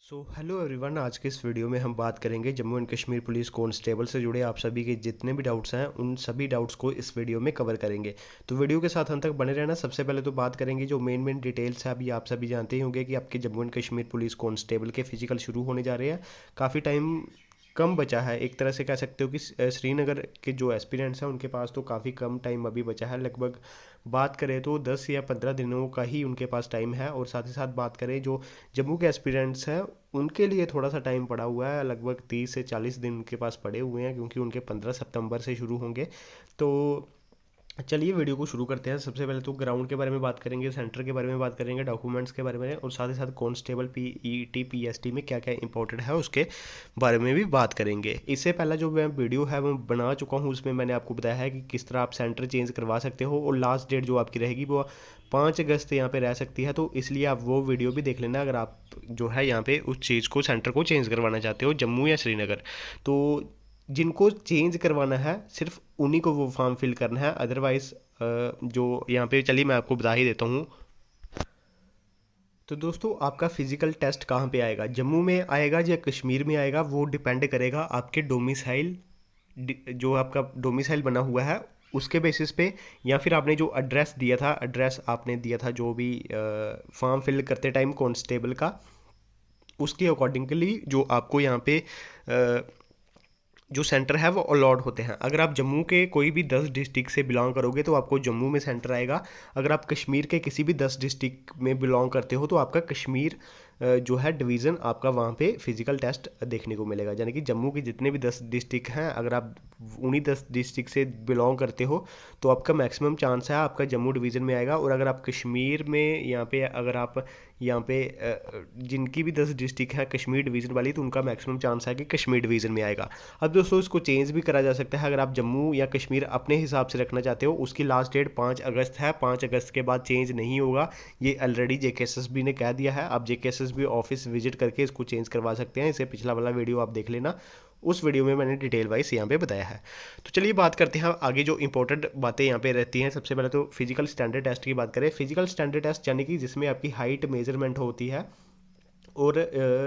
Hello everyone, आज के इस वीडियो में हम बात करेंगे Jammu and Kashmir police constable से जुड़े आप सभी के जितने भी डाउट्स हैं उन सभी डाउट्स को इस वीडियो में कवर करेंगे। तो वीडियो के साथ अंत तक बने रहना। सबसे पहले तो बात करेंगे जो मेन डिटेल्स है। अभी आप सभी जानते ही होंगे कि आपके Jammu and Kashmir police constable के फिजिकल शुरू होने जा रहे हैं। काफ़ी टाइम कम बचा है, एक तरह से कह सकते हो कि श्रीनगर के जो एस्पिरेंट्स हैं उनके पास तो काफ़ी कम टाइम अभी बचा है। लगभग बात करें तो 10 या 15 दिनों का ही उनके पास टाइम है। और साथ ही साथ बात करें जो जम्मू के एस्पिरेंट्स हैं उनके लिए थोड़ा सा टाइम पड़ा हुआ है, लगभग 30 से 40 दिन उनके पास पड़े हुए हैं, क्योंकि उनके 15 सितंबर से शुरू होंगे। तो चलिए वीडियो को शुरू करते हैं। सबसे पहले तो ग्राउंड के बारे में बात करेंगे, सेंटर के बारे में बात करेंगे, डॉक्यूमेंट्स के बारे में, और साथ ही साथ कांस्टेबल पीईटी पीएसटी में क्या क्या इंपॉर्टेंट है उसके बारे में भी बात करेंगे। इससे पहला जो मैं वीडियो है वो बना चुका हूँ, उसमें मैंने आपको बताया है कि किस तरह आप सेंटर चेंज करवा सकते हो, और लास्ट डेट जो आपकी रहेगी वो 5 अगस्त यहाँ पे रह सकती है। तो इसलिए आप वो वीडियो भी देख लेना अगर आप जो है यहाँ पे उस चीज़ को, सेंटर को चेंज करवाना चाहते हो जम्मू या श्रीनगर। तो जिनको चेंज करवाना है सिर्फ उन्हीं को वो फॉर्म फिल करना है। अदरवाइज जो यहाँ पे, चलिए मैं आपको बता ही देता हूँ। तो दोस्तों, आपका फिजिकल टेस्ट कहाँ पे आएगा, जम्मू में आएगा या कश्मीर में आएगा, वो डिपेंड करेगा आपके डोमिसाइल, जो आपका डोमिसाइल बना हुआ है उसके बेसिस पे, या फिर आपने जो एड्रेस दिया था, एड्रेस आपने दिया था जो भी फॉर्म फिल करते टाइम कांस्टेबल का, उसके अकॉर्डिंगली जो आपको यहाँ पे जो सेंटर है वो अलॉट होते हैं। अगर आप जम्मू के कोई भी 10 डिस्ट्रिक्ट से बिलोंग करोगे तो आपको जम्मू में सेंटर आएगा। अगर आप कश्मीर के किसी भी 10 डिस्ट्रिक्ट में बिलोंग करते हो तो आपका कश्मीर जो है डिवीज़न, आपका वहाँ पे फिजिकल टेस्ट देखने को मिलेगा। यानी कि जम्मू के जितने भी 10 डिस्ट्रिक्ट हैं, अगर आप उन्हीं 10 डिस्ट्रिक्ट से बिलोंग करते हो तो आपका मैक्सिमम चांस है आपका जम्मू डिवीज़न में आएगा। और अगर आप कश्मीर में यहाँ पे, अगर आप यहाँ पे जिनकी भी 10 डिस्ट्रिक्ट है कश्मीर डिवीज़न वाली, तो उनका मैक्सिमम चांस है कि कश्मीर डिवीज़न में आएगा। अब दोस्तों, इसको चेंज भी करा जा सकता है। अगर आप जम्मू या कश्मीर अपने हिसाब से रखना चाहते हो, उसकी लास्ट डेट 5 अगस्त है। 5 अगस्त के बाद चेंज नहीं होगा, ये ऑलरेडी जेकेएसएसबी ने कह दिया है। आप जेकेएसएसबी ऑफिस विजिट करके इसको चेंज करवा सकते हैं। इसे पिछला वाला वीडियो आप देख लेना, उस वीडियो में मैंने डिटेल वाइज यहाँ पे बताया है। तो चलिए बात करते हैं आगे, जो इंपॉर्टेंट बातें यहाँ पे रहती हैं। सबसे पहले तो फिजिकल स्टैंडर्ड टेस्ट की बात करें। फिजिकल स्टैंडर्ड टेस्ट यानी कि जिसमें आपकी हाइट मेजरमेंट होती है। और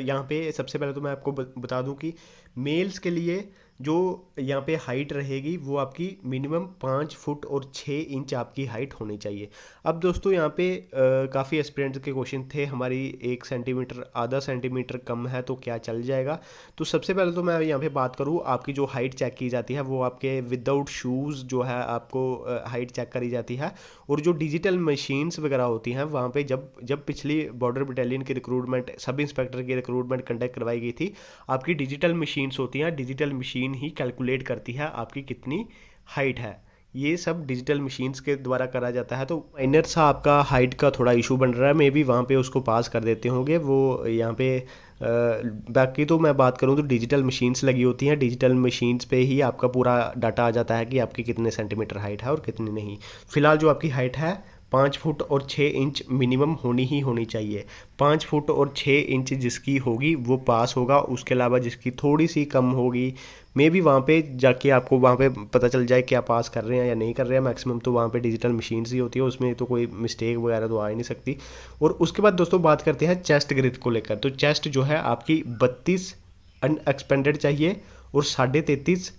यहाँ पे सबसे पहले तो मैं आपको बता दूं कि मेल्स के लिए जो यहाँ पे हाइट रहेगी वो आपकी मिनिमम 5 फुट और 6 इंच आपकी हाइट होनी चाहिए। अब दोस्तों, यहाँ पे काफ़ी एस्पिरेंट्स के क्वेश्चन थे, हमारी 1 सेंटीमीटर, आधा सेंटीमीटर कम है तो क्या चल जाएगा। तो सबसे पहले तो मैं यहाँ पे बात करूँ, आपकी जो हाइट चेक की जाती है वो आपके विदाउट शूज़ जो है आपको हाइट चेक करी जाती है। और जो डिजिटल मशीन्स वगैरह होती हैं वहाँ पे, जब जब पिछली बॉर्डर बटालियन की रिक्रूटमेंट, सब इंस्पेक्टर की रिक्रूटमेंट कंडक्ट करवाई गई थी, आपकी डिजिटल मशीन्स होती हैं। डिजिटल मशीन ही कैलकुलेट करती है आपकी कितनी हाइट है। ये सब डिजिटल मशीन्स के द्वारा करा जाता है। तो माइनर सा आपका हाइट का थोड़ा इशू बन रहा है, मे बी वहाँ पे उसको पास कर देते होंगे वो यहाँ पे। बाकी तो मैं बात करूँ तो डिजिटल मशीन्स लगी होती हैं, डिजिटल मशीन्स पे ही आपका पूरा डाटा आ जाता है कि आपकी कितने सेंटीमीटर हाइट है और कितनी नहीं। फिलहाल जो आपकी हाइट है 5 फुट और 6 इंच मिनिमम होनी ही होनी चाहिए। 5 फुट और 6 इंच जिसकी होगी वो पास होगा। उसके अलावा जिसकी थोड़ी सी कम होगी, मे भी वहाँ पे जाके आपको वहाँ पे पता चल जाए कि आप पास कर रहे हैं या नहीं कर रहे हैं। मैक्सिमम तो वहाँ पे डिजिटल मशीन्स ही होती है, उसमें तो कोई मिस्टेक वगैरह तो आ ही नहीं सकती। और उसके बाद दोस्तों बात करते हैं चेस्ट ग्रिथ को लेकर। तो चेस्ट जो है आपकी 32 अनएक्सपेंडेड चाहिए और 33.5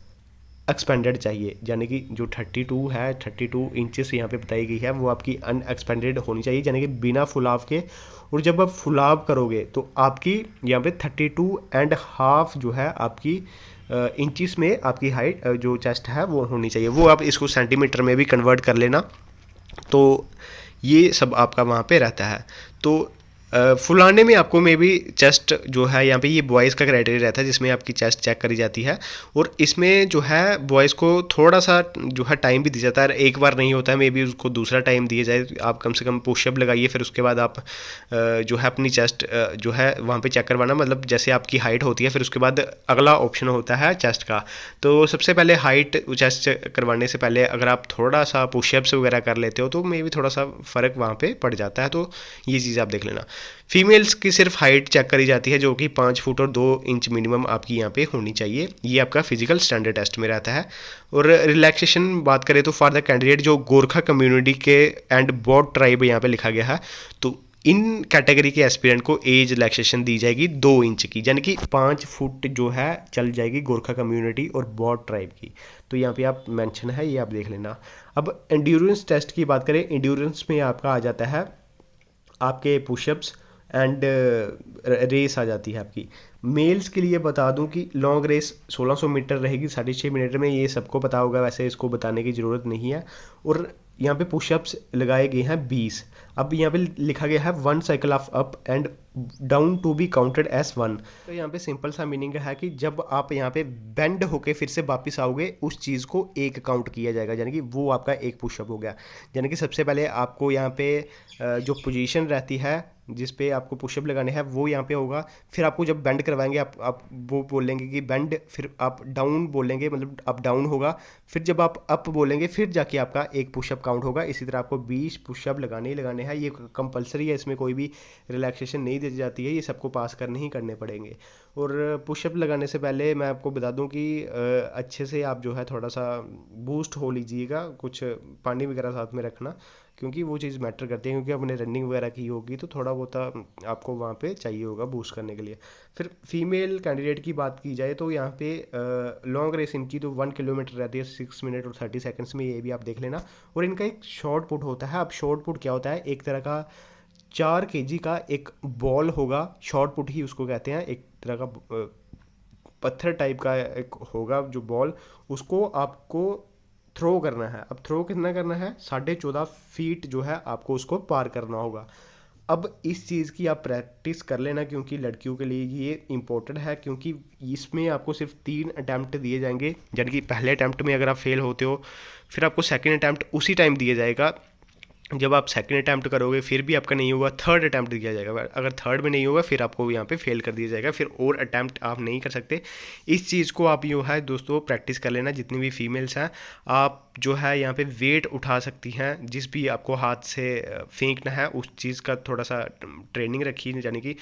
एक्सपेंडेड चाहिए। यानी कि जो 32 है, 32 इंचेस यहाँ पे बताई गई है, वो आपकी अनएक्सपेंडेड होनी चाहिए, यानी कि बिना फुलाव के। और जब आप फुलाव करोगे तो आपकी यहाँ पे 32.5 जो है आपकी इंचेस में आपकी हाइट, जो चेस्ट है वो होनी चाहिए। वो आप इसको सेंटीमीटर में भी कन्वर्ट कर लेना। तो ये सब आपका वहाँ पे रहता है। तो फुलाने में आपको मे बी चेस्ट जो है यहाँ पे, ये बॉयज़ का क्राइटेरिया रहता है जिसमें आपकी चेस्ट चेक करी जाती है। और इसमें जो है बॉयज़ को थोड़ा सा जो है टाइम भी दिया जाता है, एक बार नहीं होता है, मे बी उसको दूसरा टाइम दिया जाए। आप कम से कम पुशअप लगाइए, फिर उसके बाद आप जो है अपनी चेस्ट जो है वहाँ पे चेक करवाना। मतलब जैसे आपकी हाइट होती है, फिर उसके बाद अगला ऑप्शन होता है चेस्ट का। तो सबसे पहले हाइट चेस्ट करवाने से पहले अगर आप थोड़ा सा पुशअप्स वगैरह कर लेते हो तो मे बी थोड़ा सा फ़र्क वहाँ पे पड़ जाता है। तो ये चीज़ आप देख लेना। फीमेल्स की सिर्फ हाइट चेक करी जाती है, जो कि 5 फुट और 2 इंच मिनिमम आपकी यहाँ पे होनी चाहिए। ये आपका फिजिकल स्टैंडर्ड टेस्ट में रहता है। और रिलैक्सेशन बात करें तो फॉर द कैंडिडेट, जो गोरखा कम्युनिटी के एंड बोड ट्राइब यहाँ पे लिखा गया है, तो इन कैटेगरी के एस्पिरेंट को एज रिलैक्सेशन दी जाएगी 2 इंच की, यानी कि 5 फुट जो है चल जाएगी गोरखा कम्युनिटी और बौद्ध ट्राइब की। तो यहाँ पे आप मेंशन है, ये आप देख लेना। अब एंड्योरेंस टेस्ट की बात करें, एंड्योरेंस में आपका आ जाता है आपके पुशअप्स एंड रेस आ जाती है आपकी। मेल्स के लिए बता दूं कि लॉन्ग रेस 1600 मीटर रहेगी 6.5 मिनट में, ये सबको पता होगा, वैसे इसको बताने की ज़रूरत नहीं है। और यहाँ पे पुशअप्स लगाए गए हैं 20। अब यहाँ पे लिखा गया है 1 cycle of up and down to be counted as 1। तो यहाँ पे सिंपल सा मीनिंग है कि जब आप यहाँ पे बेंड होके फिर से वापस आओगे उस चीज़ को एक काउंट किया जाएगा, यानी कि वो आपका एक पुशअप हो गया। यानी कि सबसे पहले आपको यहाँ पे जो पोजीशन रहती है जिस पे आपको पुशअप लगाने हैं वो यहाँ पे होगा। फिर आपको जब बेंड करवाएंगे आप वो बोलेंगे कि बेंड, फिर आप डाउन बोलेंगे, मतलब अप डाउन होगा। फिर जब आप अप बोलेंगे फिर जाके आपका एक पुशअप काउंट होगा। इसी तरह आपको 20 पुशअप लगाने ही लगाने हैं, ये कंपलसरी है, इसमें कोई भी रिलैक्सेशन नहीं दी जाती है, ये सबको पास करने ही करने पड़ेंगे। और पुशअप लगाने से पहले मैं आपको बता दूं कि अच्छे से आप जो है थोड़ा सा बूस्ट हो लीजिएगा, कुछ पानी वगैरह साथ में रखना, क्योंकि वो चीज़ मैटर करती है, क्योंकि आपने रनिंग वगैरह की होगी तो थोड़ा बहुत आपको वहाँ पे चाहिए होगा बूस्ट करने के लिए। फिर फीमेल कैंडिडेट की बात की जाए तो यहाँ पे लॉन्ग रेस इनकी तो 1 किलोमीटर रहती है 6 मिनट और 30 सेकंड्स में, ये भी आप देख लेना। और इनका एक शॉर्ट पुट होता है। अब शॉर्ट पुट क्या होता है, एक तरह का 4 kg का एक बॉल होगा, शॉर्ट पुट ही उसको कहते हैं, एक तरह का पत्थर टाइप का एक होगा जो बॉल, उसको आपको थ्रो करना है। अब थ्रो कितना करना है, 14.5 फीट जो है आपको उसको पार करना होगा। अब इस चीज़ की आप प्रैक्टिस कर लेना, क्योंकि लड़कियों के लिए ये इम्पोर्टेंट है, क्योंकि इसमें आपको सिर्फ 3 अटैम्प्ट दिए जाएंगे। यानी कि पहले अटैम्प्ट में अगर आप फेल होते हो फिर आपको सेकंड अटैम्प्ट उसी टाइम दिया जाएगा। जब आप सेकंड अटैम्प्ट करोगे फिर भी आपका नहीं होगा, थर्ड अटैम्प्ट दिया जाएगा। अगर थर्ड में नहीं होगा फिर आपको यहाँ पे फेल कर दिया जाएगा, फिर और अटैम्प्ट आप नहीं कर सकते। इस चीज़ को आप जो है दोस्तों प्रैक्टिस कर लेना। जितनी भी फीमेल्स हैं आप जो है यहाँ पे वेट उठा सकती हैं, जिस भी आपको हाथ से फेंकना है उस चीज़ का थोड़ा सा ट्रेनिंग रखिए, यानी कि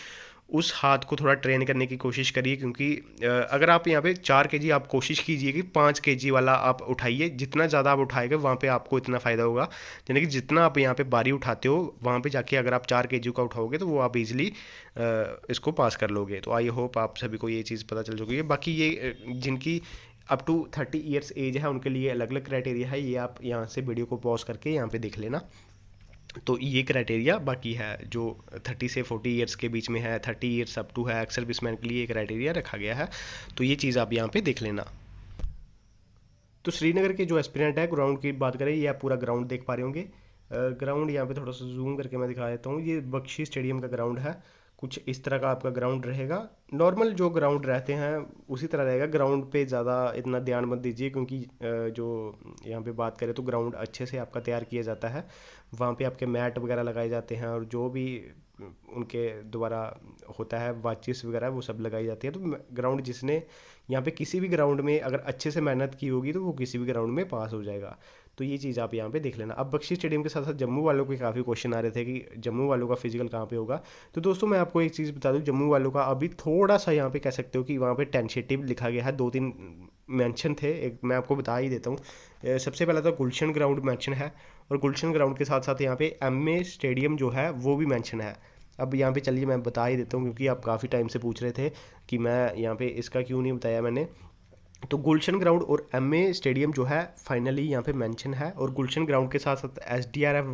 उस हाथ को थोड़ा ट्रेन करने की कोशिश करिए। क्योंकि अगर आप यहाँ पे 4 kg आप कोशिश कीजिए कि 5 kg वाला आप उठाइए, जितना ज़्यादा आप उठाएंगे वहाँ पे आपको इतना फ़ायदा होगा। यानी कि जितना आप यहाँ पे बारी उठाते हो वहाँ पे जाके अगर आप 4 kg का उठाओगे तो वो आप इजीली इसको पास कर लोगे। तो आई होप आप सभी को ये चीज़ पता चल चुकी है। बाकी ये जिनकी अप टू 30 ईयर्स एज है उनके लिए अलग अलग क्राइटेरिया है, ये आप यहाँ से वीडियो को पॉज करके यहाँ पे देख लेना। तो ये क्राइटेरिया बाकी है जो 30 से 40 ईयर्स के बीच में है, 30 ईयर्स अप टू है, एक्स सर्विसमैन के लिए क्राइटेरिया रखा गया है। तो ये चीज़ आप यहाँ पे देख लेना। तो श्रीनगर के जो एस्पिरेंट है, ग्राउंड की बात करें, ये आप पूरा ग्राउंड देख पा रहे होंगे। ग्राउंड यहाँ पे थोड़ा सा जूम करके मैं दिखा देता हूँ। ये बख्शी स्टेडियम का ग्राउंड है, कुछ इस तरह का आपका ग्राउंड रहेगा। नॉर्मल जो ग्राउंड रहते हैं उसी तरह रहेगा। ग्राउंड पे ज़्यादा इतना ध्यान मत दीजिए, क्योंकि जो यहाँ पे बात करें तो ग्राउंड अच्छे से आपका तैयार किया जाता है। वहाँ पे आपके मैट वगैरह लगाए जाते हैं और जो भी उनके द्वारा होता है वाचिस वगैरह वो सब लगाई जाती है। तो ग्राउंड जिसने यहाँ पे किसी भी ग्राउंड में अगर अच्छे से मेहनत की होगी तो वो किसी भी ग्राउंड में पास हो जाएगा। तो ये चीज़ आप यहाँ पे देख लेना। अब बख्शी स्टेडियम के साथ साथ जम्मू वालों के काफ़ी क्वेश्चन आ रहे थे कि जम्मू वालों का फिजिकल कहाँ पे होगा। तो दोस्तों मैं आपको एक चीज़ बता दूँ, जम्मू वालों का अभी थोड़ा सा यहाँ पे कह सकते हो कि वहाँ पे टेंटेटिव लिखा गया है। 2-3 मेंशन थे, एक मैं आपको बता ही देता हूँ। सबसे पहला तो गुलशन ग्राउंड मेंशन है, और गुलशन ग्राउंड के साथ साथ यहाँ पे एमए स्टेडियम जो है वो भी मेंशन है। अब यहाँ पे चलिए मैं बता ही देता हूँ, क्योंकि आप काफ़ी टाइम से पूछ रहे थे कि मैं यहाँ पे इसका क्यों नहीं बताया मैंने। तो गुलशन ग्राउंड और एमए स्टेडियम जो है फाइनली यहाँ पे मेंशन है, और गुलशन ग्राउंड के साथ साथ एसडीआरएफ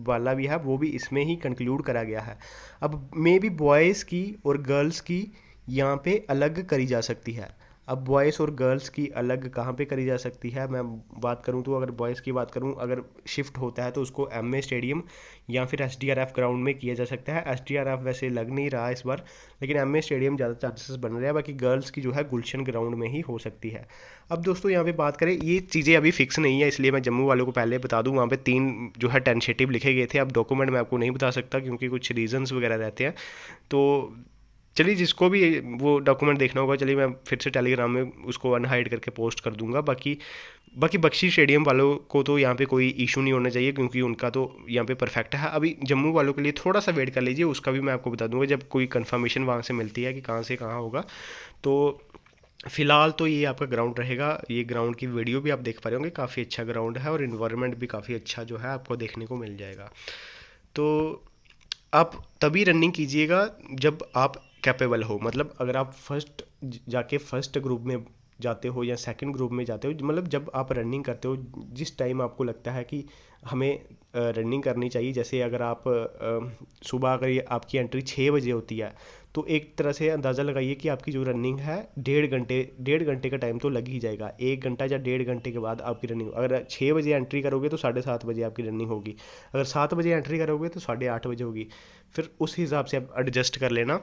वाला भी है, वो भी इसमें ही कंक्लूड करा गया है। अब मे बी बॉयज़ की और गर्ल्स की यहाँ पे अलग करी जा सकती है। अब बॉयज़ और गर्ल्स की अलग कहाँ पे करी जा सकती है, मैं बात करूँ तो अगर बॉयज़ की बात करूँ, अगर शिफ्ट होता है तो उसको एमए स्टेडियम या फिर एसडीआरएफ ग्राउंड में किया जा सकता है। एसडीआरएफ वैसे लग नहीं रहा है इस बार, लेकिन एमए स्टेडियम ज़्यादा चांसेस बन रहे हैं। बाकी गर्ल्स की जो है गुलशन ग्राउंड में ही हो सकती है। अब दोस्तों यहाँ पे बात करें, ये चीज़ें अभी फिक्स नहीं है, इसलिए मैं जम्मू वालों को पहले बता दूँ। वहाँ पे 3 जो है टेंटेटिव लिखे गए थे। अब डॉक्यूमेंट मैं आपको नहीं बता सकता क्योंकि कुछ रीजंस वगैरह रहते हैं। तो चलिए जिसको भी वो डॉक्यूमेंट देखना होगा, चलिए मैं फिर से टेलीग्राम में उसको अनहाइड करके पोस्ट कर दूंगा। बाकी बख्शी स्टेडियम वालों को तो यहाँ पे कोई इशू नहीं होना चाहिए, क्योंकि उनका तो यहाँ पे परफेक्ट है। अभी जम्मू वालों के लिए थोड़ा सा वेट कर लीजिए, उसका भी मैं आपको बता दूंगा जब कोई कंफर्मेशन वहाँ से मिलती है कि कहाँ से कहाँ होगा। तो फिलहाल तो ये आपका ग्राउंड रहेगा। ये ग्राउंड की वीडियो भी आप देख पा रहे होंगे, काफ़ी अच्छा ग्राउंड है और इन्वायरमेंट भी काफ़ी अच्छा जो है आपको देखने को मिल जाएगा। तो आप तभी रनिंग कीजिएगा जब आप कैपेबल हो। मतलब अगर आप फर्स्ट जाके फर्स्ट ग्रुप में जाते हो या सेकंड ग्रुप में जाते हो, मतलब जब आप रनिंग करते हो, जिस टाइम आपको लगता है कि हमें रनिंग करनी चाहिए, जैसे अगर आप सुबह अगर ये आपकी एंट्री 6 बजे होती है, तो एक तरह से अंदाज़ा लगाइए कि आपकी जो रनिंग है 1.5 घंटे का टाइम तो लग ही जाएगा। 1 घंटा या 1.5 घंटे के बाद आपकी रनिंग, अगर 6 बजे एंट्री करोगे तो 7:30 बजे आपकी रनिंग होगी, अगर 7 बजे एंट्री करोगे तो 8:30 बजे होगी। फिर उस हिसाब से आप एडजस्ट कर लेना।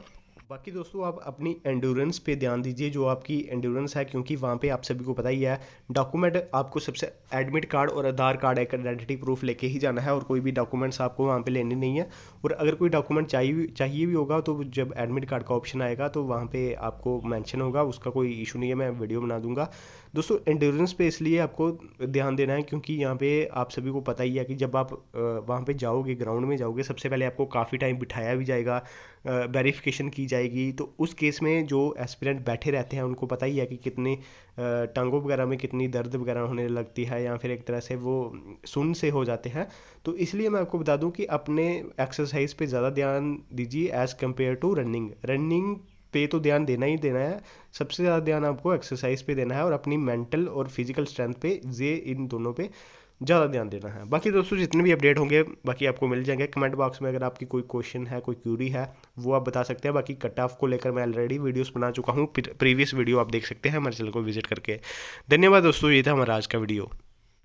बाकी दोस्तों आप अपनी एंडोरेंस पे ध्यान दीजिए, जो आपकी एंडोरेंस है, क्योंकि वहाँ पे आप सभी को पता ही है डॉक्यूमेंट आपको सबसे एडमिट कार्ड और आधार कार्ड एक आइडेंटिटी प्रूफ लेके ही जाना है, और कोई भी डॉक्यूमेंट्स आपको वहाँ पे लेने नहीं है। और अगर कोई डॉक्यूमेंट चाहिए भी होगा तो जब एडमिट कार्ड का ऑप्शन आएगा तो वहाँ पे आपको मेंशन होगा, उसका कोई इशू नहीं है, मैं वीडियो बना दूंगा। दोस्तों एंडोरेंस पे इसलिए आपको ध्यान देना है क्योंकि यहाँ पे आप सभी को पता ही है कि जब आप वहाँ पे जाओगे, ग्राउंड में जाओगे, सबसे पहले आपको काफ़ी टाइम बिठाया भी जाएगा, वेरिफिकेशन की जाएगी। तो उस केस में जो एस्पिरेंट बैठे रहते हैं उनको पता ही है कि कितने टांगों वगैरह में कितनी दर्द वगैरह होने लगती है, या फिर एक तरह से वो सुन्न से हो जाते हैं। तो इसलिए मैं आपको बता दूं कि अपने एक्सरसाइज पे ज़्यादा ध्यान दीजिए as compare to running. Running पे तो ध्यान देना ही देना है, सबसे ज़्यादा ध्यान आपको एक्सरसाइज पे देना है और अपनी मेंटल और फिजिकल स्ट्रेंथ पे, ये इन दोनों पे ज़्यादा ध्यान देना है। बाकी दोस्तों जितने भी अपडेट होंगे बाकी आपको मिल जाएंगे कमेंट बॉक्स में। अगर आपकी कोई क्वेश्चन है, कोई क्यूरी है, वो आप बता सकते हैं। बाकी कट ऑफ को लेकर मैं ऑलरेडी वीडियोस बना चुका हूँ, प्रीवियस वीडियो आप देख सकते हैं हमारे चैनल को विजिट करके। धन्यवाद दोस्तों, ये था हमारा आज का वीडियो।